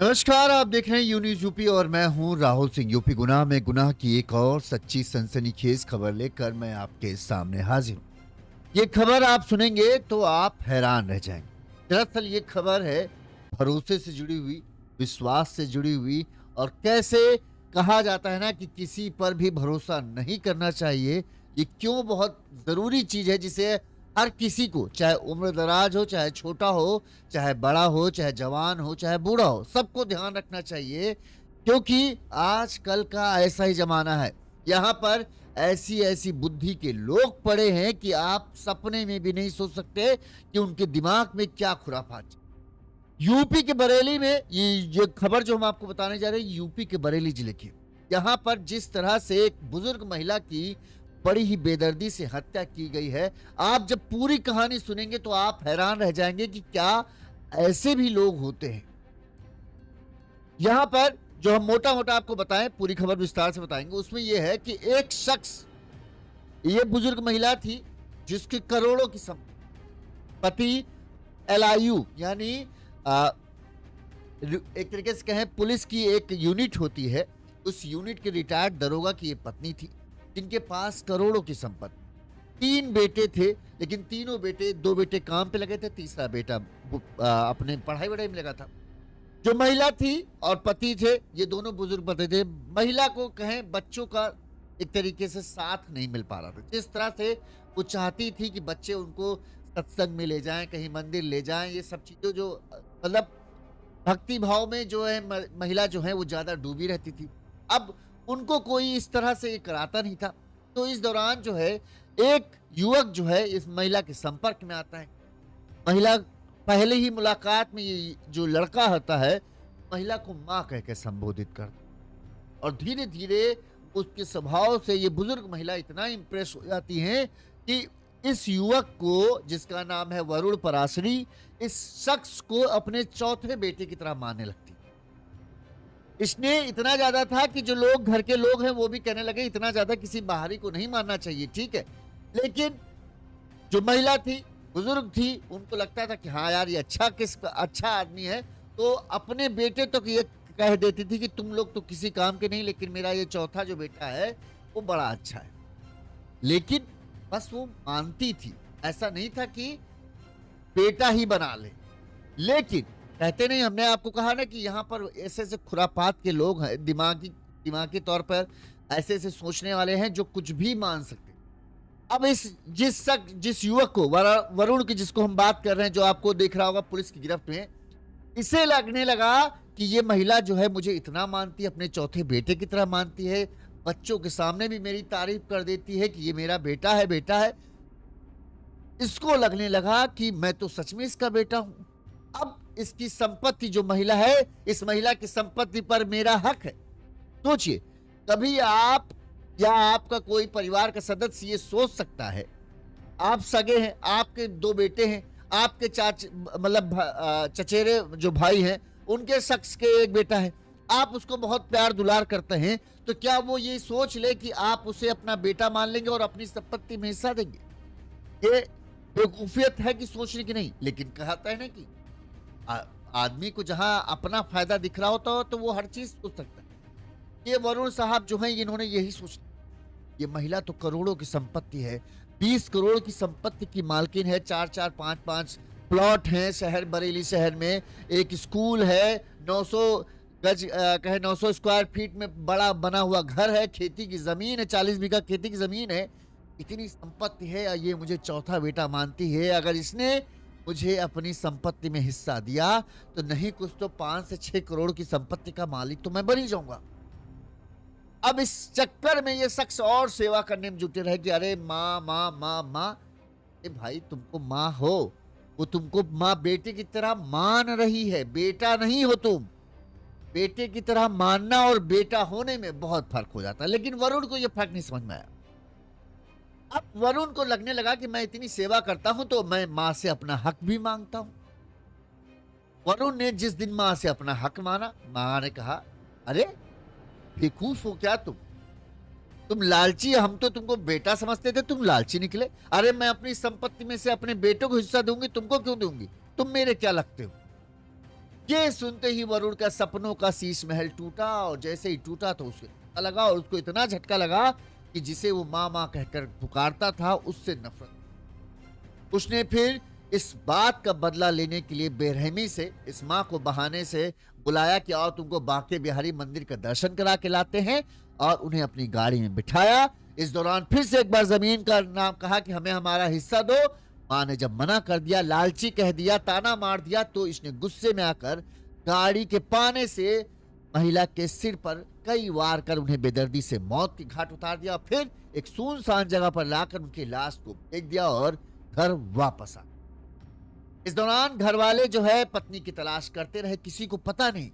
नमस्कार, आप देख रहे हैं यू न्यूज़ यूपी और मैं हूं राहुल सिंह। यूपी गुनाह में गुनाह की एक और सच्ची सनसनीखेज खबर लेकर मैं आपके सामने हाजिर हूं। ये खबर आप सुनेंगे तो आप हैरान रह जाएंगे। दरअसल ये खबर है भरोसे से जुड़ी हुई, विश्वास से जुड़ी हुई। और कैसे कहा जाता है ना कि किसी पर भी भरोसा नहीं करना चाहिए। ये क्यों बहुत ज़रूरी चीज़ है जिसे हर किसी को, चाहे उम्र दराज हो, चाहे छोटा हो, चाहे बड़ा हो, चाहे जवान हो, चाहे बूढ़ा हो, सबको ध्यान रखना चाहिए। क्योंकि आजकल का ऐसा ही ज़माना है। यहाँ पर ऐसी-ऐसी बुद्धि के लोग पड़े हैं कि आप सपने में भी नहीं सोच सकते कि उनके दिमाग में क्या खुराफात। यूपी के बरेली में ये खबर जो हम आपको बताने जा रहे हैं, यूपी के बरेली जिले की। यहाँ पर जिस तरह से एक बुजुर्ग महिला की बड़ी ही बेदर्दी से हत्या की गई है, आप जब पूरी कहानी सुनेंगे तो आप हैरान रह जाएंगे कि क्या ऐसे भी लोग होते हैं। यहाँ पर जो हम मोटा-मोटा आपको बताएं, पूरी खबर विस्तार से बताएंगे। उसमें यह है कि एक शख्स, ये बुजुर्ग महिला थी जिसके करोड़ों की पति एलआईयू यानी अ, एक तरीके से कहें पुलिस की एक यूनिट होती है, उस यूनिट के रिटायर्ड दरोगा की ये पत्नी थी, जिनके पास करोड़ों की संपत्ति। 3 बेटे थे, लेकिन तीनों बेटे, 2 बेटे काम पे लगे थे, तीसरा बेटा अपने पढ़ाई-वढ़ाई में लगा था। जो महिला थी और पति थे, ये दोनों बुजुर्ग पति थे। महिला को कहें बच्चों का एक तरीके से साथ नहीं मिल पा रहा था। जिस तरह से वो चाहती थी कि बच्चे उनको सत्संग में ले जाएँ, कहीं मंदिर ले जाएँ, ये सब चीज़ें जो मतलब भक्ति भाव में जो है महिला जो है वो ज़्यादा डूबी रहती थी। अब उनको कोई इस तरह से ये कराता नहीं था। तो इस दौरान जो है एक युवक जो है इस महिला के संपर्क में आता है। महिला पहले ही मुलाकात में ये जो लड़का होता है, महिला को माँ कह के संबोधित करता है। और धीरे-धीरे उसके स्वभाव से ये बुजुर्ग महिला इतना इम्प्रेस हो जाती हैं कि इस युवक को, जिसका नाम है वरुण पराशरी, इस शख्स को अपने चौथे बेटे की तरह मानने लगती। इसने इतना ज़्यादा था कि जो लोग, घर के लोग हैं, वो भी कहने लगे इतना ज़्यादा किसी बाहरी को नहीं मानना चाहिए, ठीक है। लेकिन जो महिला थी, बुजुर्ग थी, उनको लगता था कि हाँ यार, ये अच्छा आदमी है। तो अपने बेटे तक ये कह देती थी कि तुम लोग तो किसी काम के नहीं, लेकिन मेरा ये चौथा जो बेटा है वो बड़ा अच्छा है। लेकिन बस वो मानती थी, ऐसा नहीं था कि बेटा ही बना ले। लेकिन कहते नहीं, हमने आपको कहा ना कि यहाँ पर ऐसे-ऐसे खुरापात के लोग हैं, दिमागी तौर पर ऐसे-ऐसे सोचने वाले हैं जो कुछ भी मान सकते हैं। अब जिस युवक को, वरुण की जिसको हम बात कर रहे हैं, जो आपको दिख रहा होगा पुलिस की गिरफ्त में, इसे लगने लगा कि ये महिला जो है मुझे इतना मानती है, अपने चौथे बेटे की तरह मानती है, बच्चों के सामने भी मेरी तारीफ कर देती है कि ये मेरा बेटा है, बेटा है। इसको लगने लगा कि मैं तो सच में इसका बेटा हूं। अब इसकी संपत्ति, जो महिला है, इस महिला की संपत्ति पर मेरा हक है। सोचिए, कभी आप या आपका कोई परिवार का सदस्य ये सोच सकता है, आप सगे हैं, आपके 2 बेटे हैं, आपके चचेरे जो भाई हैं, उनके शख्स के एक बेटा है, आप उसको बहुत प्यार दुलार करते हैं, तो क्या वो ये सोच ले कि आप उसे अपना बेटा मान लेंगे और अपनी संपत्ति में हिस्सा देंगे? ये बेवकूफियत है कि सोचने की नहीं। लेकिन कहता है ना कि आ- आदमी को जहां अपना फायदा दिख रहा होता हो तो वो हर चीज सोच सकता है। ये वरुण साहब जो हैं, इन्होंने यही सोचा। ये महिला तो करोड़ों की संपत्ति है, 20 करोड़ की संपत्ति की मालकिन है, 4-4, 5-5 प्लॉट हैं शहर, बरेली शहर में, एक स्कूल है, 900 गज कहे 900 स्क्वायर फीट में बड़ा बना हुआ घर है, खेती की जमीन है, 40 बीघा खेती की जमीन है। इतनी संपत्ति है और ये मुझे चौथा बेटा मानती है। अगर इसने मुझे अपनी संपत्ति में हिस्सा दिया तो नहीं कुछ तो 5 से 6 करोड़ की संपत्ति का मालिक तो मैं बन ही जाऊंगा। अब इस चक्कर में ये शख्स और सेवा करने में जुटे रहे कि अरे माँ माँ माँ माँ। ए भाई, तुमको माँ हो, वो तुमको माँ बेटे की तरह मान रही है, बेटा नहीं हो तुम। बेटे की तरह मानना और बेटा होने में बहुत फर्क हो जाता है। लेकिन वरुण को यह फर्क नहीं समझ में आया। अब वरुण को लगने लगा कि मैं इतनी सेवा करता हूं तो मैं माँ से अपना हक भी मांगता हूं। वरुण ने जिस दिन माँ से अपना हक माना, माँ ने कहा, अरे बेवकूफ हो क्या तुम लालची, हम तो तुमको बेटा समझते थे, तुम लालची निकले। अरे मैं अपनी संपत्ति में से अपने बेटों को हिस्सा दूंगी, तुमको क्यों दूंगी? तुम मेरे क्या लगते हो? ये सुनते ही वरुण का सपनों का शीश महल टूटा, और जैसे ही टूटा तो उसको झटका लगा, और उसको इतना झटका लगा कि जिसे वो माँ माँ कहकर पुकारता था उससे नफरत। उसने फिर इस बात का बदला लेने के लिए बेरहमी से इस माँ को बहाने से बुलाया कि आओ तुमको बांके बिहारी मंदिर का दर्शन करा के लाते हैं, और उन्हें अपनी गाड़ी में बिठाया। इस दौरान फिर से एक बार जमीन का नाम कहा कि हमें हमारा हिस्सा दो। माँ ने जब मना कर दिया, लालची कह दिया, ताना मार दिया, तो इसने गुस्से में आकर गाड़ी के पाने से महिला के सिर पर कई वार कर उन्हें बेदर्दी से मौत की घाट उतार दिया। फिर एक सुनसान जगह पर लाकर उनकी लाश को फेंक दिया और घर वापस आ। इस दौरान घर वाले जो है पत्नी की तलाश करते रहे, किसी को पता नहीं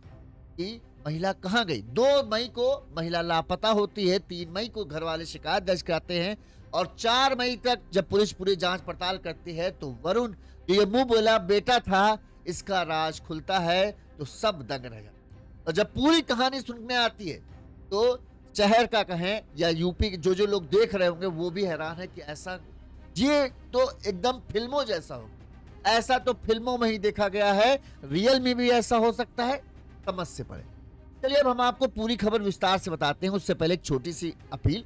कि महिला कहां गई। 2 मई को महिला लापता होती है, 3 मई को घर वाले शिकायत दर्ज कराते हैं, और 4 मई तक जब पुलिस पूरी जांच पड़ताल करती है तो वरुण जो ये मुंह बोला बेटा था, इसका राज खुलता है तो सब दंग रह जाते। और जब पूरी कहानी सुनने आती है तो शहर का कहें या यूपी के जो लोग देख रहे होंगे वो भी हैरान है कि ऐसा, ये तो एकदम फिल्मों जैसा हो, ऐसा तो फिल्मों में ही देखा गया है, रियल में भी ऐसा हो सकता है, समझ से परे। चलिए अब हम आपको पूरी खबर विस्तार से बताते हैं। उससे पहले एक छोटी सी अपील,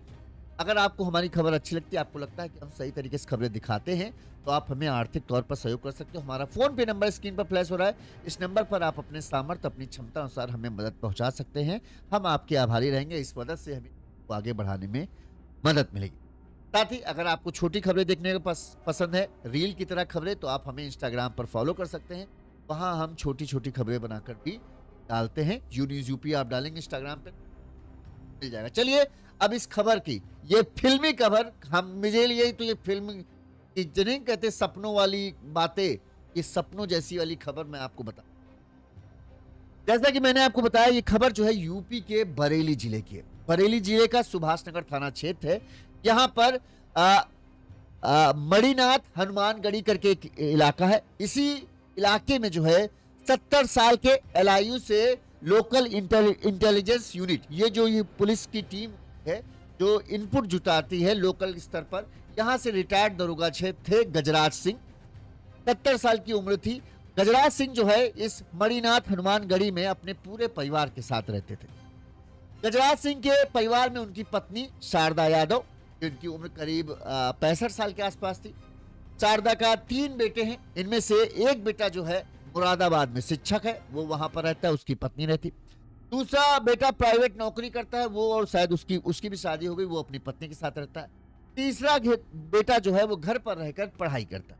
अगर आपको हमारी खबर अच्छी लगती है, आपको लगता है कि हम सही तरीके से खबरें दिखाते हैं, तो आप हमें आर्थिक तौर पर सहयोग कर सकते हो। हमारा फोन पे नंबर स्क्रीन पर फ्लैश हो रहा है, इस नंबर पर आप अपने सामर्थ्य अपनी क्षमता अनुसार हमें मदद पहुंचा सकते हैं। हम आपके आभारी रहेंगे, इस मदद से हमें आगे बढ़ाने में मदद मिलेगी। साथ ही अगर आपको छोटी खबरें देखने का पसंद है, रील की तरह खबरें, तो आप हमें इंस्टाग्राम पर फॉलो कर सकते हैं। वहां हम छोटी छोटी खबरें बनाकर भी डालते हैं। यू न्यूज यूपी आप डालेंगे इंस्टाग्राम पे, मिल जाएगा। चलिए अब इस खबर की, ये फिल्मी खबर, हम मुझे लिए तो ये फिल्म की जिन्हें कहते सपनों वाली बातें, ये सपनों जैसी वाली खबर मैं आपको बता, जैसा कि मैंने आपको बताया ये खबर जो है यूपी के बरेली जिले की है। बरेली जिले का सुभाष नगर थाना क्षेत्र है। यहाँ पर मणिनाथ हनुमानगढ़ी करके एक इलाका है। इसी इलाके में जो है 70 साल के एलआईयू से लोकल इंटेलिजेंस यूनिट, ये जो ये पुलिस की टीम है जो इनपुट जुटाती है लोकल स्तर पर, यहाँ से रिटायर्ड दरोगा थे गजराज सिंह। 70 साल की उम्र थी। गजराज सिंह जो है इस मणिनाथ हनुमानगढ़ी में अपने पूरे परिवार के साथ रहते थे। गजराज सिंह के परिवार में उनकी पत्नी शारदा यादव, जिनकी उम्र करीब 65 साल के आसपास थी। शारदा का 3 बेटे हैं, इनमें से एक बेटा जो है मुरादाबाद में शिक्षक है, वो वहां पर रहता है, उसकी पत्नी रहती। दूसरा बेटा प्राइवेट नौकरी करता है वो, और शायद उसकी भी शादी हो गई, वो अपनी पत्नी के साथ रहता है। तीसरा बेटा जो है वो घर पर रहकर पढ़ाई करता है।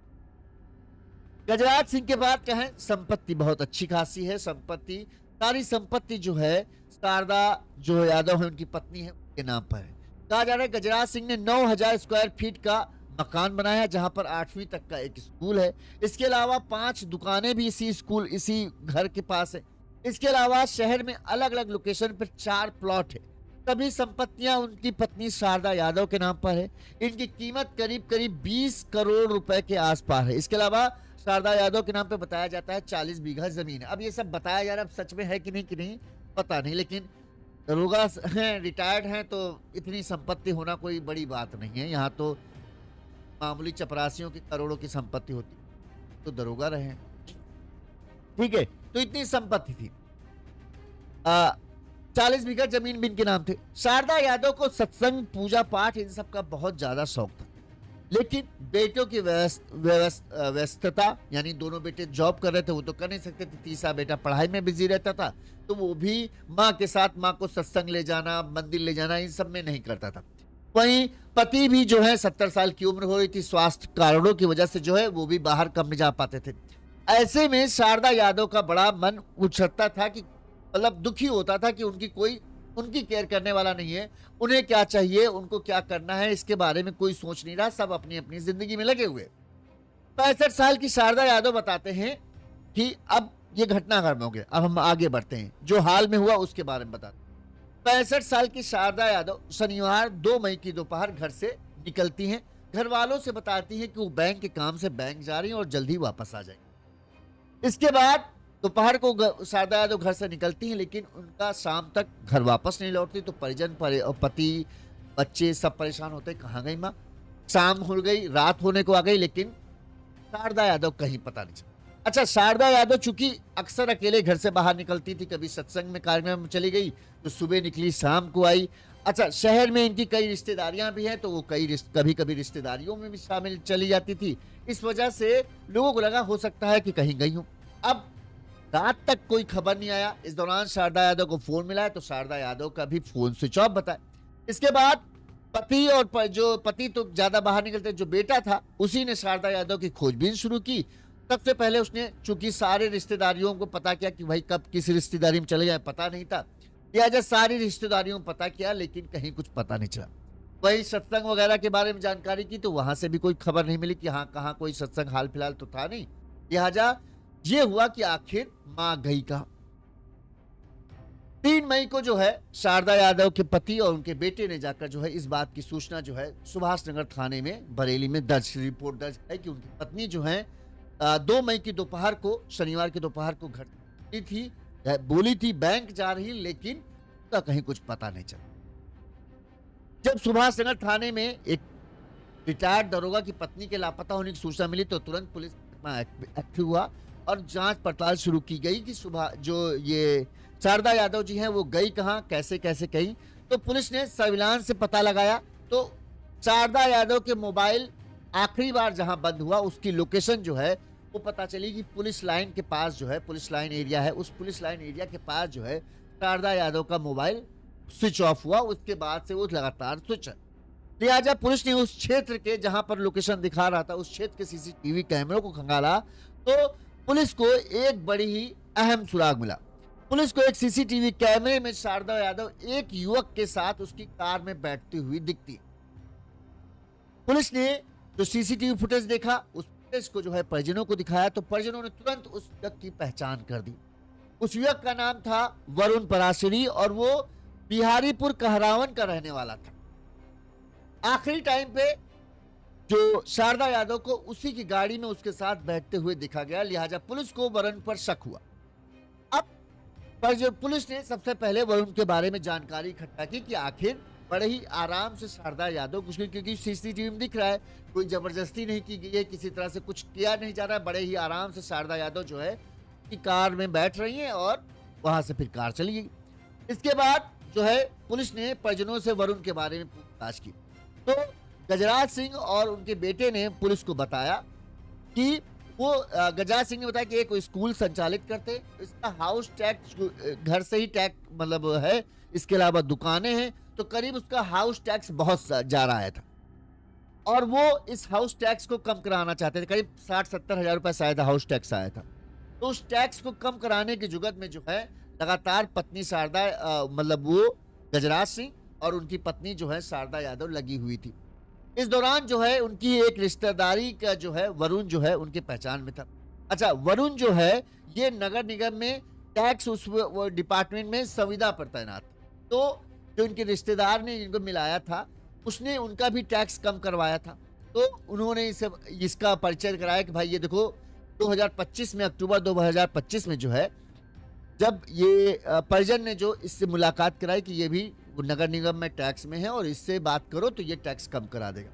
गजराज सिंह के बाद कहें संपत्ति बहुत अच्छी खासी है। सारी संपत्ति जो है शारदा जो यादव है उनकी पत्नी है उनके नाम पर है। कहा जा रहा है गजराज सिंह ने 9000 स्क्वायर फीट का मकान बनाया, जहां पर 8वीं तक का एक स्कूल है। इसके अलावा 5 दुकानें भी इसी घर के पास है। इसके अलावा शहर में अलग अलग लोकेशन पर 4 प्लॉट है। सभी संपत्तियां उनकी पत्नी शारदा यादव के नाम पर है। इनकी कीमत करीब 20 करोड़ रुपए के आसपास है। इसके अलावा शारदा यादव के नाम पे बताया जाता है 40 बीघा जमीन है। अब ये सब बताया जा रहा है, सच में है कि नहीं पता नहीं, लेकिन दरोगा हैं, रिटायर्ड हैं, तो इतनी संपत्ति होना कोई बड़ी बात नहीं है। यहाँ तो मामूली चपरासियों की करोड़ों की संपत्ति होती, तो दरोगा रहे, ठीक है। तो इतनी संपत्ति थी। 40 बीघा जमीन भी इनके नाम थे। शारदा यादव को सत्संग, पूजा पाठ इन सब का बहुत ज्यादा शौक था, लेकिन बेटों की व्यस्तता, यानी दोनों बेटे जॉब कर रहे थे, वो तो कर नहीं सकते थे। तीसरा बेटा पढ़ाई में बिजी रहता था, तो वो भी माँ के साथ, माँ को सत्संग ले जाना, मंदिर ले जाना, इन सब में नहीं करता था। वहीं पति भी जो है 70 साल की उम्र हो रही थी, स्वास्थ्य कारणों की वजह से जो है वो भी बाहर कम नहीं जा पाते थे। ऐसे में शारदा यादव का बड़ा मन उछलता था कि मतलब दुखी होता था कि उनकी केयर करने वाला नहीं है। उन्हें क्या चाहिए, उनको क्या करना है, इसके बारे में कोई सोच नहीं रहा। सब अपनी अपनी जिंदगी में लगे हुए। 65 साल की शारदा यादव बताते हैं कि अब ये घटनाक्रम हो गया, अब हम आगे बढ़ते हैं, जो हाल में हुआ उसके बारे में बताते हैं। 65 साल की शारदा यादव शनिवार 2 मई की दोपहर घर से निकलती हैं। घर वालों से बताती हैं कि वो बैंक के काम से बैंक जा रही हैं और जल्दी वापस आ जाएंगी। इसके बाद दोपहर को शारदा यादव घर से निकलती हैं, लेकिन उनका शाम तक घर वापस नहीं लौटती। तो परिजन पति बच्चे सब परेशान होते, कहाँ गई माँ। शाम हो गई, रात होने को आ गई, लेकिन शारदा यादव कहीं पता नहीं चला। अच्छा, शारदा यादव चूंकि अक्सर अकेले घर से बाहर निकलती थी, कभी सत्संग में कार्यक्रम में चली गई तो सुबह निकली शाम को आई। अच्छा, शहर में इनकी कई रिश्तेदारियां भी हैं तो वो कभी कभी रिश्तेदारियों में भी शामिल चली जाती थी। इस वजह से लोगों को लगा हो सकता है कि कहीं गई हूं। अब रात तक कोई खबर नहीं आया। इस दौरान शारदा यादव को फोन मिला है तो शारदा यादव का भी फोन स्विच ऑफ बताया। इसके बाद पति और जो पति तो ज्यादा बाहर निकलते, जो बेटा था उसी ने शारदा यादव की खोजबीन शुरू की। सबसे पहले उसने चूंकि सारे रिश्तेदारियों को पता किया कि भाई कब किस रिश्तेदारी में चले जाए पता नहीं था, लिहाजा सारी रिश्तेदारियों को पता किया, लेकिन कहीं कुछ पता नहीं चला। वही सत्संग वगैरह के बारे में जानकारी की तो वहां से भी कोई खबर नहीं मिली कि हाँ कहाँ कोई सत्संग हाल फिलहाल तो था नहीं। लिहाजा ये हुआ कि आखिर मां गई कहाँ। 3 मई को जो है शारदा यादव के पति और उनके बेटे ने जाकर जो है इस बात की सूचना जो है सुभाष नगर थाने में बरेली में रिपोर्ट दर्ज है कि उनकी पत्नी जो है 2 मई की दोपहर को, शनिवार की दोपहर को घर थी, बोली थी बैंक जा रही, लेकिन उसका कहीं कुछ पता नहीं चला। जब सुभाष नगर थाने में एक रिटायर्ड दरोगा की पत्नी के लापता होने की सूचना मिली तो तुरंत पुलिस एक्टिव हुआ और जांच पड़ताल शुरू की गई कि सुबह जो ये शारदा यादव जी हैं वो गई कहां, कैसे कैसे गई। तो पुलिस ने सर्विलांस से पता लगाया तो शारदा यादव के मोबाइल आखिरी बार जहां बंद हुआ उसकी लोकेशन जो है वो पता चली कि पुलिस लाइन के पास जो है, पुलिस लाइन एरिया है, उस पुलिस लाइन एरिया के पास जो है शारदा यादव का मोबाइल स्विच ऑफ हुआ। उसके बाद से वो लगातार स्विच है। लिहाजा पुलिस ने उस क्षेत्र के जहां पर लोकेशन दिखा रहा था उस क्षेत्र के सीसीटीवी कैमरों को खंगाला तो पुलिस को एक बड़ी ही अहम सुराग मिला। पुलिस को एक सीसीटीवी कैमरे में शारदा यादव एक युवक के साथ उसकी कार में बैठती हुई दिखती है। पुलिस ने जो सीसीटीवी फुटेज देखा उस फुटेज को जो है परिजनों को दिखाया तो परिजनों ने तुरंत उस युवक की पहचान कर दी। उस युवक का नाम था वरुण पराशरी और वो बिहारीपुर कहरावन का रहने वाला था। आखिरी टाइम पे जो शारदा यादव को उसी की गाड़ी में उसके साथ बैठते हुए देखा गया, लिहाजा पुलिस को वरुण पर शक हुआ। अब पर जो पुलिस ने सबसे पहले वरुण के बारे में जानकारी इकट्ठा की कि आखिर बड़े ही आराम से शारदा यादव कुछ, क्योंकि सीसीटीवी में दिख रहा है कोई जबरदस्ती नहीं की गई है, किसी तरह से कुछ किया नहीं जा रहा है, बड़े ही आराम से शारदा यादव जो है कि कार में बैठ रही हैं और वहां से फिर कार चली गई। इसके बाद जो है पुलिस ने परिजनों से वरुण के बारे में पूछताछ की तो गजराज सिंह और उनके बेटे ने पुलिस को बताया कि वो गजराज सिंह ने बताया कि एक स्कूल संचालित करते, इसका हाउस टैक्स घर से ही टैक्स मतलब है, इसके अलावा दुकानें हैं तो करीब उसका हाउस टैक्स बहुत जा रहा था और वो इस हाउस टैक्स को कम कराना चाहते थे। करीब 60-70 हजार रुपए शायद हाउस टैक्स आया था। तो उस टैक्स को कम कराने की जुगत में जो है लगातार पत्नी शारदा मतलब वो गजराज सिंह और उनकी पत्नी जो है शारदा यादव लगी हुई थी। इस दौरान जो है उनकी एक रिश्तेदारी का जो है वरुण जो है उनकी पहचान में था। अच्छा, वरुण जो है ये नगर निगम में टैक्स उस डिपार्टमेंट में संविदा पर तैनात था। तो जो इनके रिश्तेदार ने इनको मिलाया था उसने उनका भी टैक्स कम करवाया था। तो उन्होंने इसका परिचय कराया कि भाई ये देखो 2025 में, अक्टूबर 2025 में जो है जब ये परिजन ने जो इससे मुलाकात कराई कि ये भी नगर निगम में टैक्स में है और इससे बात करो तो ये टैक्स कम करा देगा,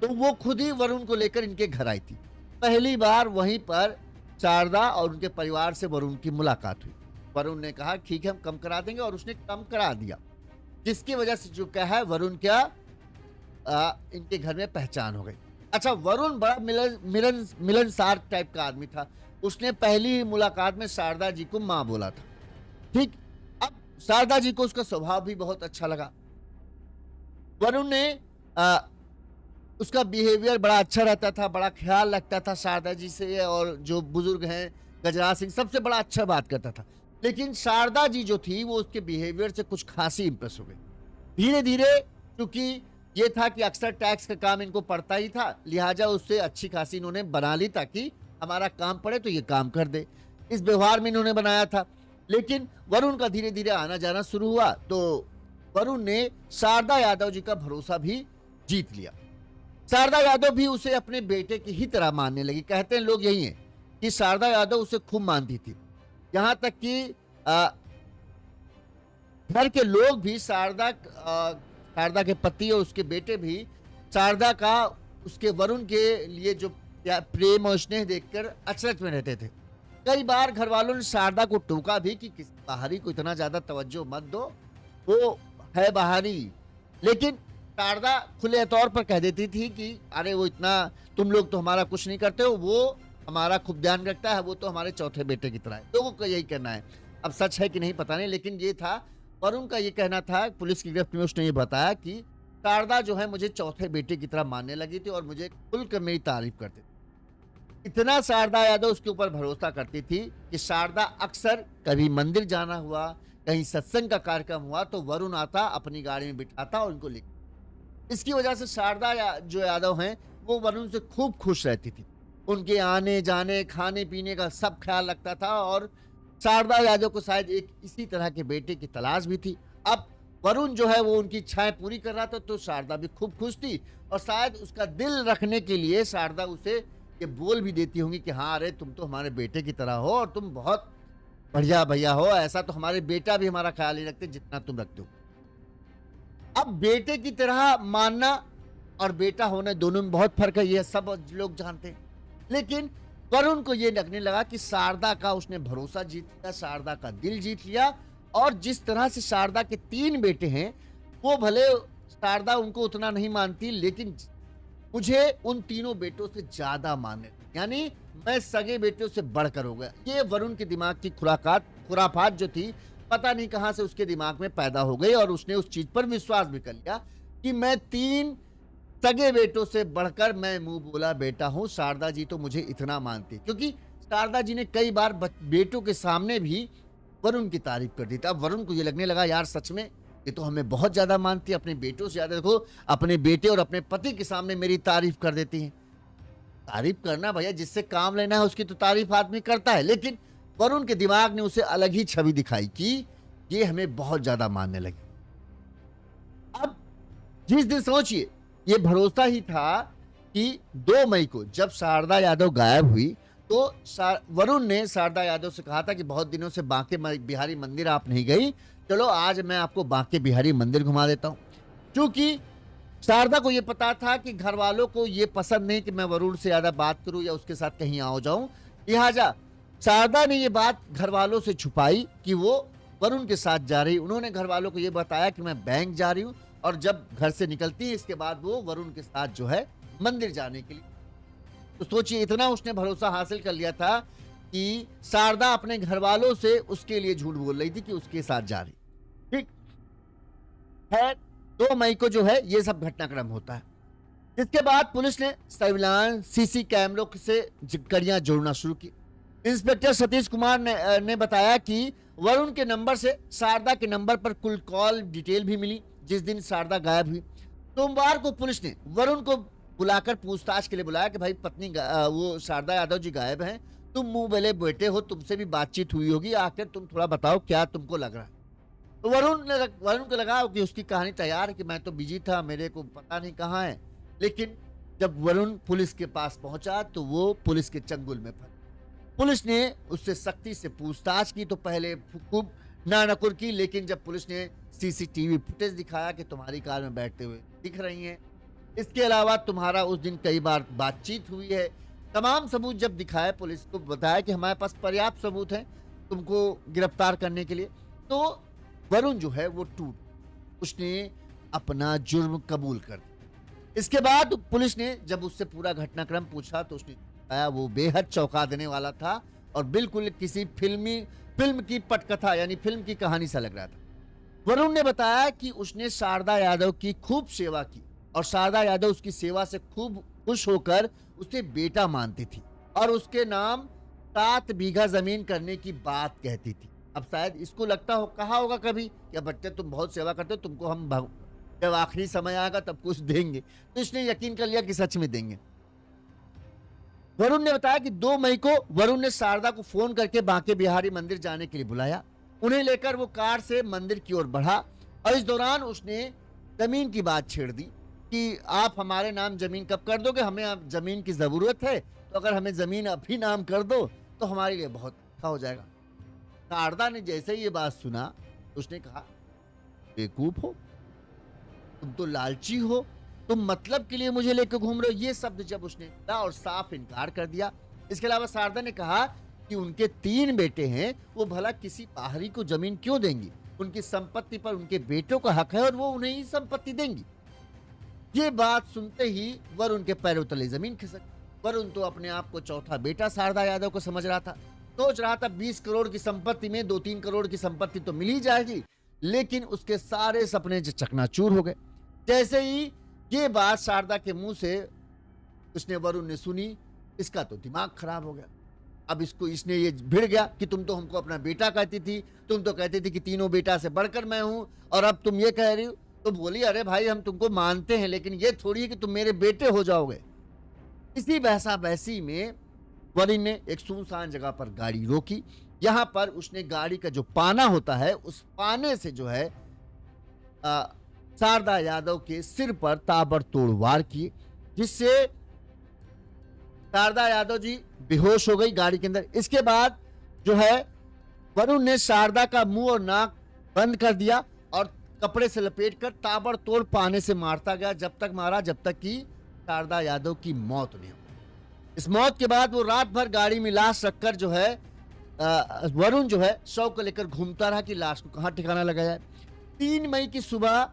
तो वो खुद ही वरुण को लेकर इनके घर आई थी। पहली बार वहीं पर शारदा और उनके परिवार से वरुण की मुलाकात हुई। वरुण ने कहा ठीक है हम कम करा देंगे और उसने कम करा दिया, जिसकी वजह से जो क्या है वरुण क्या इनके घर में पहचान हो गई। अच्छा, वरुण बड़ा मिलनसार टाइप का आदमी था। उसने पहली मुलाकात में शारदा जी को मां बोला था। ठीक, अब शारदा जी को उसका स्वभाव भी बहुत अच्छा लगा। वरुण ने उसका बिहेवियर बड़ा अच्छा रहता था, बड़ा ख्याल रखता था शारदा जी से और जो बुजुर्ग हैं गजराज सिंह सबसे बड़ा अच्छा बात करता था। लेकिन शारदा जी जो थी वो उसके बिहेवियर से कुछ खासी इंप्रेस हो गई। धीरे धीरे क्योंकि ये था कि अक्सर टैक्स का काम इनको पड़ता ही था, लिहाजा उससे अच्छी खासी इन्होंने बना ली ताकि हमारा काम पड़े तो ये काम कर दे, इस व्यवहार में इन्होंने बनाया था। लेकिन वरुण का धीरे धीरे आना जाना शुरू हुआ तो वरुण ने शारदा यादव जी का भरोसा भी जीत लिया। शारदा यादव भी उसे अपने बेटे की ही तरह मानने लगी। कहते हैं लोग यही हैं कि शारदा यादव उसे खूब मानती थी, यहां तक कि घर के लोग भी शारदा के पति और उसके बेटे भी शारदा का उसके वरुण के लिए जो प्रेम और स्नेह देखकर अचरज में रहते थे। कई बार घर वालों ने शारदा को टोका भी कि किसी बाहरी को इतना ज्यादा तवज्जो मत दो, वो है बाहरी। लेकिन शारदा खुले तौर पर कह देती थी कि अरे वो इतना, तुम लोग तो हमारा कुछ नहीं करते हो, वो हमारा खूब ध्यान रखता है, वो तो हमारे चौथे बेटे की तरह है। लोगों का यही कहना है, अब सच है कि नहीं पता नहीं, लेकिन ये था वरुण का ये कहना था। पुलिस की गिरफ्त में उसने ये बताया कि शारदा जो है मुझे चौथे बेटे की तरह मानने लगी थी और मुझे खुलकर मेरी तारीफ करती थी। इतना शारदा यादव उसके ऊपर भरोसा करती थी कि शारदा अक्सर कभी मंदिर जाना हुआ, कहीं सत्संग का कार्यक्रम हुआ तो वरुण आता, अपनी गाड़ी में बिठाता और उनको ले। इसकी वजह से शारदा जो यादव हैं वो वरुण से खूब खुश रहती थी। उनके आने जाने, खाने पीने का सब ख्याल रखता था और शारदा यादव को शायद एक इसी तरह के बेटे की तलाश भी थी। अब वरुण जो है वो उनकी इच्छाएं पूरी कर रहा था तो शारदा भी खूब खुश थी और शायद उसका दिल रखने के लिए शारदा उसे ये बोल भी देती होंगी कि हाँ अरे तुम तो हमारे बेटे की तरह हो और तुम बहुत बढ़िया भैया हो, ऐसा तो हमारे बेटा भी हमारा ख्याल नहीं रखते जितना तुम रखते हो। अब बेटे की तरह मानना और बेटा होना दोनों में बहुत फर्क है, ये सब लोग जानते हैं। लेकिन वरुण को ये लगने लगा कि शारदा का उसने भरोसा जीत लिया, शारदा का दिल जीत लिया और जिस तरह से शारदा के 3 बेटे हैं वो भले शारदा उनको उतना नहीं मानती लेकिन मुझे उन तीनों बेटों से ज्यादा माने, यानी मैं सगे बेटों से बढ़कर हो गया। ये वरुण के दिमाग की खुराफात जो थी पता नहीं कहां से उसके दिमाग में पैदा हो गई और उसने उस चीज पर विश्वास भी कर लिया कि मैं 3 सगे बेटों से बढ़कर मैं मुंह बोला बेटा हूं, शारदा जी तो मुझे इतना मानती, क्योंकि शारदा जी ने कई बार बेटों के सामने भी वरुण की तारीफ कर दी थी। अब वरुण को ये लगने लगा यार सच में ये तो हमें बहुत ज्यादा मानती है, अपने बेटों से ज्यादा। देखो अपने बेटे और अपने पति के सामने मेरी तारीफ कर देती है। तारीफ करना भैया, जिससे काम लेना है उसकी तो तारीफ आदमी करता है, लेकिन वरुण के दिमाग ने उसे अलग ही छवि दिखाई कि ये हमें बहुत ज्यादा मानने लगे। अब जिस दिन सोचिए ये भरोसा ही था कि 2 मई को जब शारदा यादव गायब हुई तो वरुण ने शारदा यादव से कहा था कि बहुत दिनों से बांके बिहारी मंदिर आप नहीं गई, चलो आज मैं आपको बांके बिहारी मंदिर घुमा देता हूं। क्योंकि शारदा को यह पता था कि घर वालों को यह पसंद नहीं कि मैं वरुण से ज्यादा बात करूं या उसके साथ कहीं आओ जाऊं, लिहाजा शारदा ने यह बात घर वालों से छुपाई कि वो वरुण के साथ जा रही। उन्होंने घर वालों को यह बताया कि मैं बैंक जा रही हूं और जब घर से निकलती है इसके बाद वो वरुण के साथ जो है मंदिर जाने के लिए। तो सोचिए इतना उसने भरोसा हासिल कर लिया था कि शारदा अपने घर वालों से उसके लिए झूठ बोल रही थी कि उसके साथ जा रही। ठीक है, 2 मई को जो है ये सब घटनाक्रम होता है। जिसके बाद पुलिस ने सर्विलांस सीसी कैमरों से कड़ियां जोड़ना शुरू की। इंस्पेक्टर सतीश कुमार ने बताया कि वरुण के नंबर से शारदा के नंबर पर कुल कॉल डिटेल भी मिली जिस दिन शारदा गायब हुई। सोमवार को पुलिस ने वरुण को बुलाकर पूछताछ के लिए बुलाया कि भाई पत्नी वो शारदा यादव जी गायब हैं, तुम मुंह भले बेटे हो, तुमसे भी बातचीत हुई होगी, आखिर तुम थोड़ा बताओ क्या तुमको लग रहा है। तो वरुण को लगा कि उसकी कहानी तैयार है कि मैं तो बिजी था, मेरे को पता नहीं कहाँ है। लेकिन जब वरुण पुलिस के पास पहुंचा तो वो पुलिस के चंगुल में फंसा। पुलिस ने उससे सख्ती से पूछताछ की तो पहले खूब नानकुर की, लेकिन जब पुलिस ने सीसीटीवी फुटेज दिखाया कि तुम्हारी कार में बैठते हुए दिख रही हैं, इसके अलावा तुम्हारा उस दिन कई बार बातचीत हुई है, तमाम सबूत जब दिखाए, पुलिस को बताया कि हमारे पास पर्याप्त सबूत हैं तुमको गिरफ्तार करने के लिए, तो वरुण जो है वो उसने अपना जुर्म कबूल कर दिया। इसके बाद पुलिस ने जब उससे पूरा घटनाक्रम पूछा तो उसने बताया वो बेहद चौंका देने वाला था और बिल्कुल किसी फिल्म की पटकथा यानी फिल्म की कहानी सा लग रहा था। वरुण ने बताया कि उसने शारदा यादव की खूब सेवा की और शारदा यादव उसकी सेवा से खूब खुश होकर उसे बेटा मानती थी और उसके नाम 7 बीघा जमीन करने की बात कहती थी। अब शायद इसको लगता हो कहा होगा कभी कि बच्चे तुम बहुत सेवा करते हो, तुमको हम जब आखिरी समय आएगा तब कुछ देंगे, तो इसने यकीन कर लिया कि सच में देंगे। वरुण ने बताया कि 2 मई को वरुण ने शारदा को फोन करके बांके बिहारी मंदिर जाने के लिए बुलाया। उन्हें लेकर वो कार से मंदिर की ओर बढ़ा और इस दौरान उसने जमीन की बात छेड़ दी कि आप हमारे नाम जमीन कब कर दोगे, हमें अब जमीन की जरूरत है, तो अगर हमें जमीन अभी नाम कर दो तो हमारे लिए बहुत अच्छा हो जाएगा। शारदा ने जैसे ही ये बात सुना उसने कहा बेवकूफ हो तुम, तो लालची हो, तुम मतलब के लिए मुझे लेकर घूम रहे हो। ये शब्द जब उसने कहा और साफ इनकार कर दिया। इसके अलावा शारदा ने कहा कि उनके 3 बेटे हैं, वो भला किसी बाहरी को जमीन क्यों देंगी? उनकी संपत्ति पर उनके बेटों का हक है और वो उन्हें ही संपत्ति देंगी। ये बात सुनते ही वरुण के पैरों तले जमीन खिसक। वरुण तो अपने आप को चौथा बेटा शारदा यादव को समझ रहा था। सोच रहा था 20 करोड़ की संपत्ति में 2-3 करोड़ की संपत्ति तो मिल ही जाएगी, लेकिन उसके सारे सपने चकनाचूर हो गए। जैसे ही ये बात शारदा के मुंह से उसने वरुण ने सुनी, इसका तो दिमाग खराब हो गया। अब इसने ये भिड़ गया कि तुम तो हमको अपना बेटा कहती थी, तुम तो कहती थी कि तीनों बेटा से बढ़कर मैं हूं, और अब तुम ये कह रही हो। तो बोली, अरे भाई हम तुमको मानते हैं, लेकिन ये थोड़ी है कि तुम मेरे बेटे हो जाओगे। इसी बहसा बहसी में वरुण ने एक सुनसान जगह पर गाड़ी रोकी। यहां पर उसने गाड़ी का जो पाना होता है, उस पाने से जो है शारदा यादव के सिर पर ताबड़तोड़ वार किए, जिससे शारदा यादव जी बेहोश हो गई गाड़ी के अंदर। इसके बाद जो है वरुण ने शारदा का मुंह और नाक बंद कर दिया और कपड़े से लपेटकर ताबड़तोड़ पाने से मारता गया, जब तक कि शारदा यादव की मौत नहीं हुई। इस मौत के बाद वो रात भर गाड़ी में लाश रखकर जो है वरुण जो है शव को लेकर घूमता रहा कि लाश को कहां ठिकाना लगाया जाए। 3 मई की सुबह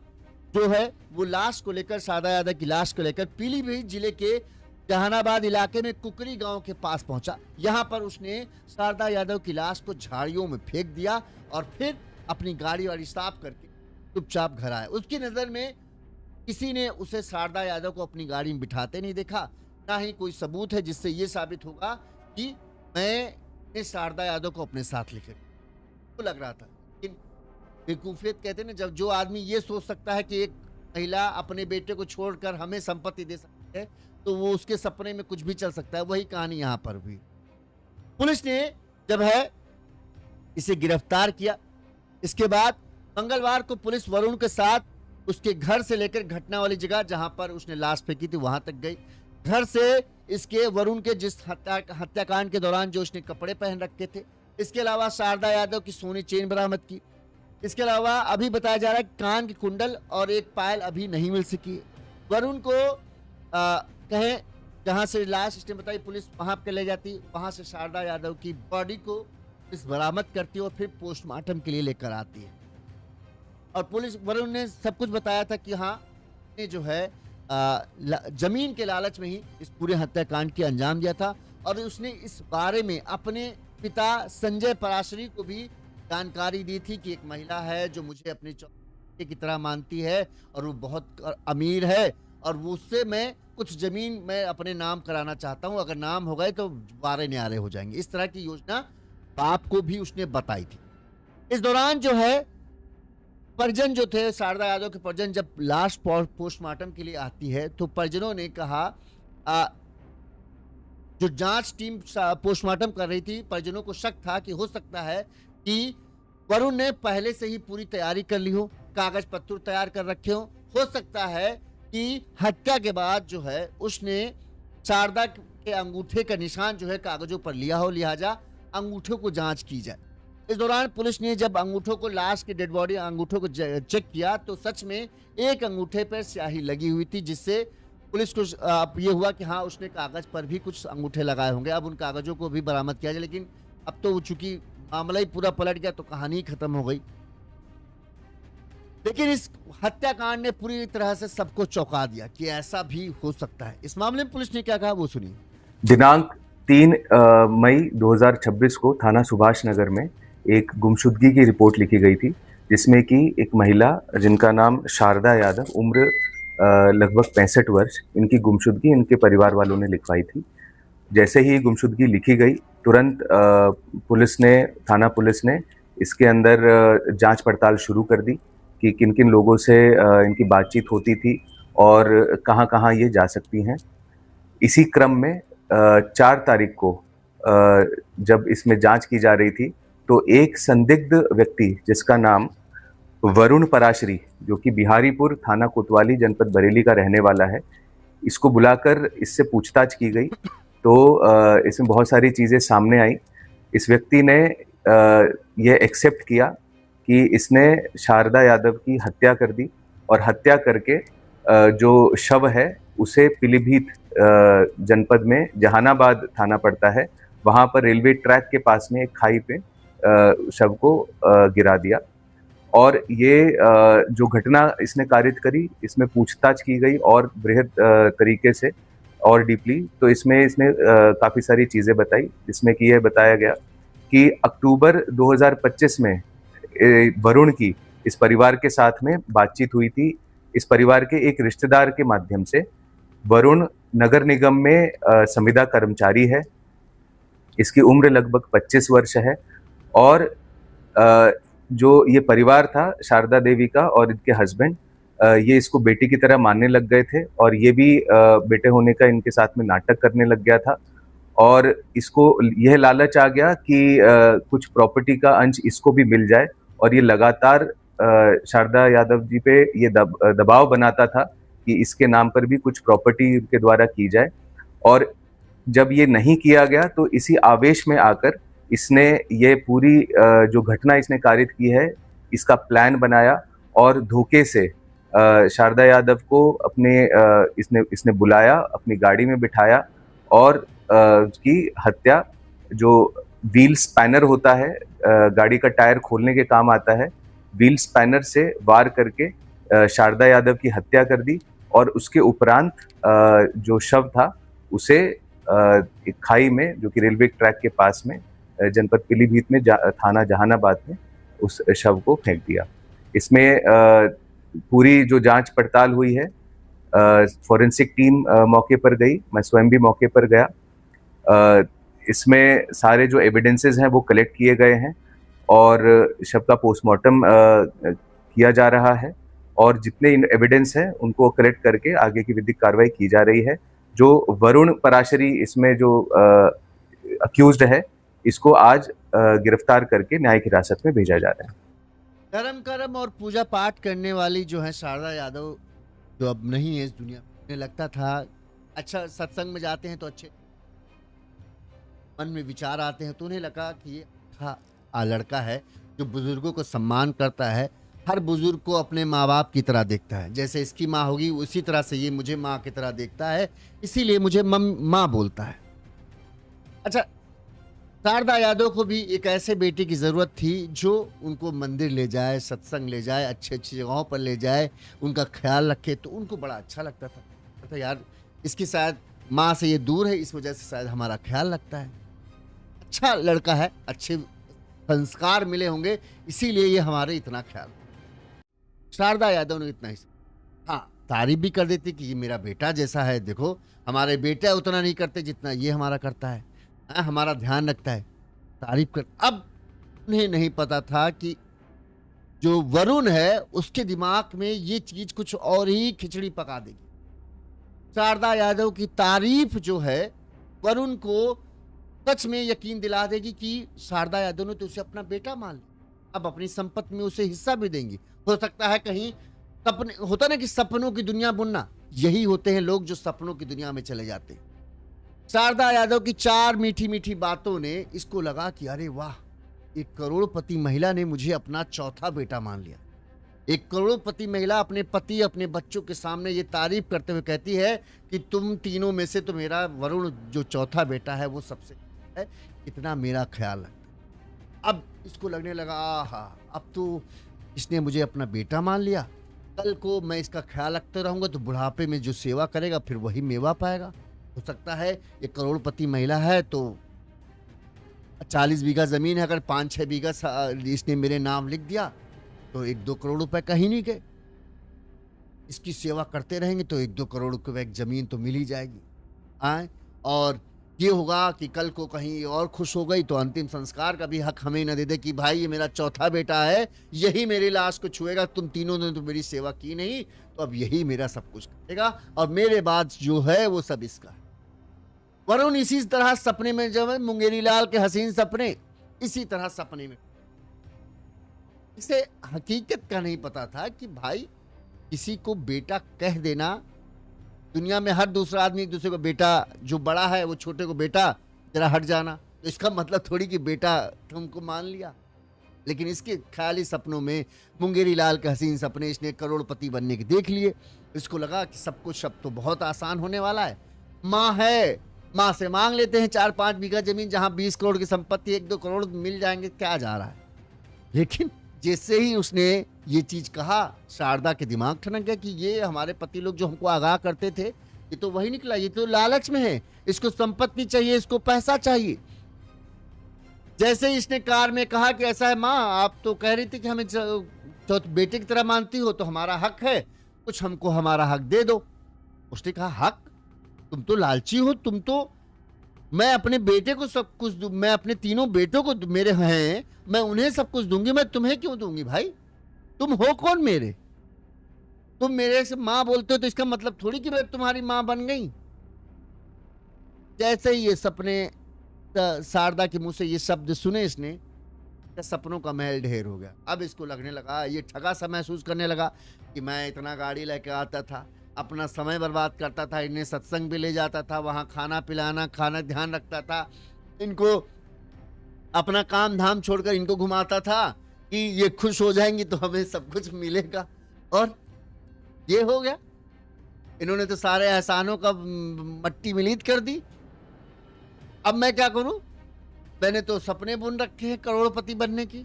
जो है वो लाश को लेकर, शारदा यादव की लाश को लेकर पीलीभीत जिले के जहानाबाद इलाके में कुकरी गांव के पास पहुंचा। यहां पर उसने शारदा यादव की लाश को झाड़ियों में फेंक दिया और फिर अपनी गाड़ी वाड़ी साफ करके चुपचाप घर आया। उसकी नजर में किसी ने उसे शारदा यादव को अपनी गाड़ी में बिठाते नहीं देखा, ना ही कोई सबूत है जिससे यह साबित होगा कि मैं शारदा यादव को अपने साथ लेकर तो लग रहा था। लेकिन बेवकूफियत कहते हैं ना, जब जो आदमी ये सोच सकता है कि एक महिला अपने बेटे को छोड़कर हमें संपत्ति दे सकती है, तो वो उसके सपने में कुछ भी चल सकता है। वही कहानी यहां पर भी। पुलिस ने जब है इसे गिरफ्तार किया, इसके बाद मंगलवार को पुलिस वरुण के साथ उसके घर से लेकर घटना वाली जगह जहां पर उसने लाश फेंकी थी वहां तक गई। घर से इसके वरुण के जिस हत्याकांड के दौरान जो उसने कपड़े पहन रखे थे, इसके अलावा शारदा यादव की सोनी चेन बरामद की। इसके अलावा अभी बताया जा रहा है कान की कुंडल और एक पायल अभी नहीं मिल सकी। वरुण को कहें जहां से लाश इसने बताई पुलिस वहां पे ले जाती, वहां से शारदा यादव की बॉडी को पुलिस बरामद करती है और फिर पोस्टमार्टम के लिए लेकर आती है। और पुलिस वरुण ने सब कुछ बताया था कि हाँ ने जो है जमीन के लालच में ही इस पूरे हत्याकांड की अंजाम दिया था, और उसने इस बारे में अपने पिता संजय पराशरी को भी जानकारी दी थी कि एक महिला है जो मुझे अपने चौथे की तरह मानती है और वो बहुत अमीर है, और वो उससे मैं कुछ जमीन मैं अपने नाम कराना चाहता हूं, अगर नाम हो गए तो वारे न्यारे हो जाएंगे। इस तरह की योजना बाप को भी उसने बताई थी। इस दौरान जो है परिजन जो थे, शारदा यादव के परिजन, जब लाश पोस्टमार्टम के लिए आती है तो परिजनों ने कहा, जो जांच टीम पोस्टमार्टम कर रही थी, परिजनों को शक था कि हो सकता है कि वरुण ने पहले से ही पूरी तैयारी कर ली हो, कागज पत्र तैयार कर रखे हो सकता है कि हत्या के बाद जो है उसने शारदा के अंगूठे का निशान जो है कागजों पर लिया हो, लिहाजा अंगूठों को जांच की जाए। इस दौरान पुलिस ने जब अंगूठों को, लाश की डेड बॉडी अंगूठों को चेक किया तो सच में एक अंगूठे पर स्याही लगी हुई थी, जिससे पुलिस को ये हुआ कि हाँ उसने कागज पर भी कुछ अंगूठे लगाए होंगे। अब उन कागजों को भी बरामद किया जाए, लेकिन अब तो चूंकि मामला ही पूरा पलट गया तो कहानी ही खत्म हो गई। लेकिन इस हत्याकांड ने पूरी तरह से सबको चौंका दिया कि ऐसा भी हो सकता है। इस मामले में पुलिस ने क्या कहा वो सुनिए। दिनांक 3 मई 2026 को थाना सुभाष नगर में एक गुमशुदगी की रिपोर्ट लिखी गई थी, जिसमें कि एक महिला जिनका नाम शारदा यादव, उम्र लगभग 65 वर्ष, इनकी गुमशुदगी इनके परिवार वालों ने लिखवाई थी। जैसे ही गुमशुदगी लिखी गई तुरंत थाना पुलिस ने इसके अंदर जांच पड़ताल शुरू कर दी कि किन किन लोगों से इनकी बातचीत होती थी और कहां कहां ये जा सकती हैं। इसी क्रम में 4 तारीख को जब इसमें जांच की जा रही थी तो एक संदिग्ध व्यक्ति जिसका नाम वरुण पराशरी, जो कि बिहारीपुर थाना कोतवाली जनपद बरेली का रहने वाला है, इसको बुलाकर इससे पूछताछ की गई तो इसमें बहुत सारी चीज़ें सामने आई। इस व्यक्ति ने यह एक्सेप्ट किया कि इसने शारदा यादव की हत्या कर दी और हत्या करके जो शव है उसे पीलीभीत जनपद में जहानाबाद थाना पड़ता है वहां पर रेलवे ट्रैक के पास में एक खाई पे शव को गिरा दिया। और ये जो घटना इसने कारित करी, इसमें पूछताछ की गई और बृहद तरीके से और डीपली। तो इसमें इसने काफ़ी सारी चीज़ें बताई, जिसमें कि यह बताया गया कि अक्टूबर 2025 में वरुण की इस परिवार के साथ में बातचीत हुई थी। इस परिवार के एक रिश्तेदार के माध्यम से वरुण नगर निगम में संविदा कर्मचारी है। इसकी उम्र लगभग 25 वर्ष है और जो ये परिवार था शारदा देवी का और इनके हस्बैंड, ये इसको बेटी की तरह मानने लग गए थे और ये भी बेटे होने का इनके साथ में नाटक करने लग गया था। और इसको यह लालच आ गया कि कुछ प्रॉपर्टी का अंश इसको भी मिल जाए और ये लगातार शारदा यादव जी पे ये दबाव बनाता था कि इसके नाम पर भी कुछ प्रॉपर्टी के द्वारा की जाए। और जब ये नहीं किया गया तो इसी आवेश में आकर इसने ये पूरी जो घटना इसने कारित की है, इसका प्लान बनाया और धोखे से शारदा यादव को अपने इसने बुलाया, अपनी गाड़ी में बिठाया और उसकी हत्या, जो व्हील स्पैनर होता है, गाड़ी का टायर खोलने के काम आता है, व्हील स्पैनर से वार करके शारदा यादव की हत्या कर दी। और उसके उपरांत जो शव था उसे एक खाई में, जो कि रेलवे ट्रैक के पास में जनपद पीलीभीत में थाना जहानाबाद में उस शव को फेंक दिया। इसमें पूरी जो जांच पड़ताल हुई है, फॉरेंसिक टीम मौके पर गई, मैं स्वयं भी मौके पर गया। इसमें सारे जो एविडेंसेस हैं वो कलेक्ट किए गए हैं और शव का पोस्टमार्टम किया जा रहा है और जितने एविडेंस हैं उनको कलेक्ट करके आगे की विधिक कार्रवाई की जा रही है। जो वरुण पराशरी इसमें जो अक्यूज्ड है, इसको आज गिरफ्तार करके न्यायिक हिरासत में भेजा जा रहा है। धर्म कर्म और पूजा पाठ करने वाली जो है शारदा यादव, जो अब नहीं है इस दुनिया में। उन्हें लगता था अच्छा सत्संग में जाते हैं तो अच्छे मन में विचार आते हैं, तो उन्हें लगा कि ये अच्छा लड़का है जो बुजुर्गों को सम्मान करता है, हर बुजुर्ग को अपने माँ बाप की तरह देखता है। जैसे इसकी माँ होगी उसी तरह से ये मुझे माँ की तरह देखता है, इसीलिए मुझे माँ बोलता है। अच्छा, शारदा यादव को भी एक ऐसे बेटे की ज़रूरत थी जो उनको मंदिर ले जाए, सत्संग ले जाए, अच्छी अच्छी जगहों पर ले जाए, उनका ख्याल रखे। तो उनको बड़ा अच्छा लगता था, तो यार इसकी शायद माँ से ये दूर है, इस वजह से शायद हमारा ख्याल रखता है, अच्छा लड़का है, अच्छे संस्कार मिले होंगे, इसीलिए ये हमारे इतना ख्याल। शारदा यादव ने इतना ही हाँ तारीफ भी कर देती कि ये मेरा बेटा जैसा है, देखो हमारे बेटा उतना नहीं करते जितना ये हमारा करता है, हमारा ध्यान रखता है, तारीफ कर। अब उन्हें नहीं पता था कि जो वरुण है उसके दिमाग में ये चीज कुछ और ही खिचड़ी पका देगी। शारदा यादव की तारीफ जो है वरुण को सच में यकीन दिला देगी कि शारदा यादव ने तो उसे अपना बेटा मान लिया, अब अपनी संपत्ति में उसे हिस्सा भी देंगी। हो सकता है कहीं सपने होता ना कि सपनों की दुनिया बुनना, यही होते हैं लोग जो सपनों की दुनिया में चले जाते हैं। शारदा यादव की 4 मीठी मीठी बातों ने इसको लगा कि अरे वाह, एक करोड़पति महिला ने मुझे अपना चौथा बेटा मान लिया। एक करोड़पति महिला अपने पति, अपने बच्चों के सामने ये तारीफ करते हुए कहती है कि तुम तीनों में से तो मेरा वरुण जो चौथा बेटा है वो सबसे है, इतना मेरा ख्याल रखता। अब इसको लगने लगा आहा, अब तो इसने मुझे अपना बेटा मान लिया, कल को मैं इसका ख्याल रखते रहूंगा तो बुढ़ापे में जो सेवा करेगा फिर वही मेवा पाएगा। हो सकता है ये करोड़पति महिला है तो 40 बीघा जमीन है, अगर 5-6 बीघा इसने मेरे नाम लिख दिया तो 1-2 करोड़ रुपए कहीं नहीं गए। इसकी सेवा करते रहेंगे तो 1-2 करोड़ रुपए जमीन तो मिल ही जाएगी। और ये होगा कि कल को कहीं और खुश हो गई तो अंतिम संस्कार का भी हक हमें न दे दे कि भाई ये मेरा चौथा बेटा है, यही मेरी लाश को छुएगा, तुम तीनों ने तो मेरी सेवा की नहीं, तो अब यही मेरा सब कुछ करेगा और मेरे बाद जो है वो सब इसका है। वरुण इसी तरह सपने में, जब मुंगेरी लाल के हसीन सपने, इसी तरह सपने में, इसे हकीकत का नहीं पता था कि भाई किसी को बेटा कह देना, दुनिया में हर दूसरा आदमी एक दूसरे को बेटा, जो बड़ा है वो छोटे को बेटा, जरा हट जाना, तो इसका मतलब थोड़ी कि बेटा तुमको मान लिया। लेकिन इसके ख्याली सपनों में मुंगेरी लाल के हसीन सपने, इसने करोड़पति बनने के देख लिए। इसको लगा कि सब कुछ अब तो बहुत आसान होने वाला है, माँ है, माँ से मांग लेते हैं 4-5 बीघा जमीन, जहां 20 करोड़ की संपत्ति 1-2 करोड़ मिल जाएंगे, क्या जा रहा है। लेकिन जैसे ही उसने ये चीज कहा, शारदा के दिमाग ठनक गया कि ये हमारे पति लोग जो हमको आगाह करते थे, ये तो वही निकला, ये तो लालच में है, इसको संपत्ति चाहिए, इसको पैसा चाहिए। जैसे ही इसने कार में कहा कि ऐसा है माँ, आप तो कह रही थी कि हमें तो बेटे की तरह मानती हो, तो हमारा हक है, कुछ हमको हमारा हक दे दो। उसने कहा हक? तुम तो लालची हो, तुम तो, मैं अपने बेटे को सब कुछ दूं, मैं अपने तीनों बेटों को मेरे हैं, मैं उन्हें सब कुछ दूंगी, मैं तुम्हें क्यों दूंगी भाई? तुम हो कौन मेरे? तुम मेरे से माँ बोलते हो तो इसका मतलब थोड़ी कि मैं तुम्हारी माँ बन गई। जैसे ही ये सपने, शारदा के मुंह से ये शब्द सुने इसने, तो सपनों का महल ढेर हो गया। अब इसको लगने लगा, ये ठगा सा महसूस करने लगा कि मैं इतना गाड़ी लेके आता था, अपना समय बर्बाद करता था, इन्हें सत्संग भी ले जाता था, वहाँ खाना पिलाना, खाना ध्यान रखता था, इनको अपना काम धाम छोड़कर इनको घुमाता था कि ये खुश हो जाएंगी तो हमें सब कुछ मिलेगा। और ये हो गया, इन्होंने तो सारे एहसानों का मट्टी मिलीत कर दी। अब मैं क्या करूं? मैंने तो सपने बुन रखे हैं करोड़पति बनने की।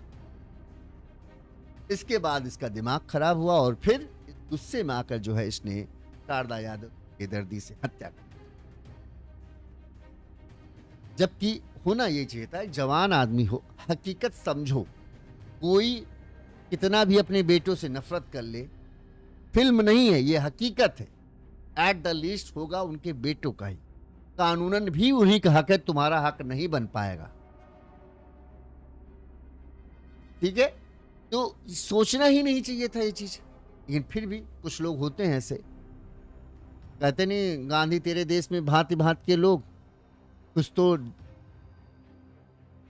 इसके बाद इसका दिमाग खराब हुआ और फिर गुस्से में आकर जो है इसने शारदा यादव की दर्दी से हत्या कर दी। जबकि होना ये चाहिए था, जवान आदमी हो, हकीकत समझो। कोई कितना भी अपने बेटों से नफरत कर ले, फिल्म नहीं है, ये हकीकत है। एट द लीस्ट होगा उनके बेटों का ही, कानूनन भी उन्हीं का हक है, तुम्हारा हक नहीं बन पाएगा। ठीक है, तो सोचना ही नहीं चाहिए था ये चीज। लेकिन फिर भी कुछ लोग होते हैं ऐसे, कहते नहीं गांधी तेरे देश में भांति भांति के लोग, कुछ तो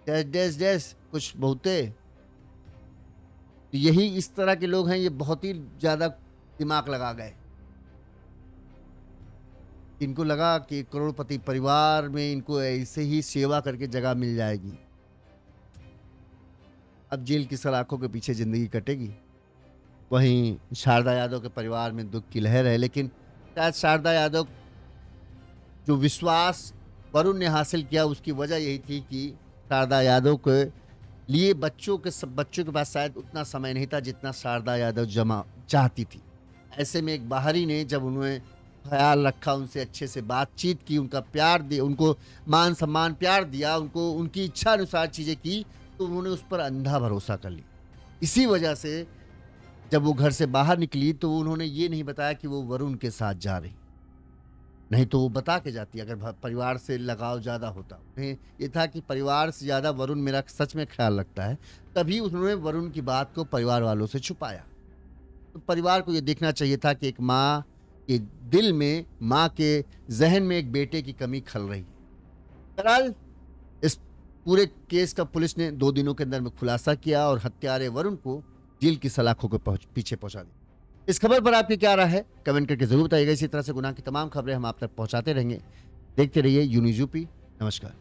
डैश डैश डैश, कुछ बहुते। यही इस तरह के लोग हैं, ये बहुत ही ज्यादा दिमाग लगा गए। इनको लगा कि करोड़पति परिवार में इनको ऐसे ही सेवा करके जगह मिल जाएगी। अब जेल की सलाखों के पीछे जिंदगी कटेगी। वहीं शारदा यादव के परिवार में दुख की लहर है, लेकिन शायद शारदा यादव जो विश्वास वरुण ने हासिल किया, उसकी वजह यही थी कि शारदा यादव के लिए बच्चों के पास शायद उतना समय नहीं था जितना शारदा यादव जमा चाहती थी। ऐसे में एक बाहरी ने जब उन्हें ख्याल रखा, उनसे अच्छे से बातचीत की, उनका प्यार दिया, उनको मान सम्मान प्यार दिया, उनको उनकी इच्छा अनुसार चीज़ें की, तो उन्होंने उस पर अंधा भरोसा कर लिया। इसी वजह से जब वो घर से बाहर निकली तो उन्होंने ये नहीं बताया कि वो वरुण के साथ जा रही, नहीं तो वो बता के जाती अगर परिवार से लगाव ज़्यादा होता। उन्हें ये था कि परिवार से ज़्यादा वरुण मेरा सच में ख्याल रखता है, तभी उन्होंने वरुण की बात को परिवार वालों से छुपाया। तो परिवार को ये देखना चाहिए था कि एक माँ के दिल में, माँ के जहन में एक बेटे की कमी खल रही है। बहरहाल इस पूरे केस का पुलिस ने 2 दिनों के अंदर में खुलासा किया और हत्यारे वरुण को जेल की सलाखों के पीछे पहुंचा दिया। इस खबर पर आपकी क्या राय है, कमेंट करके जरूर बताइएगा। इसी तरह से गुनाह की तमाम खबरें हम आप तक पहुंचाते रहेंगे। देखते रहिए यून्यूज़ यूपी। नमस्कार।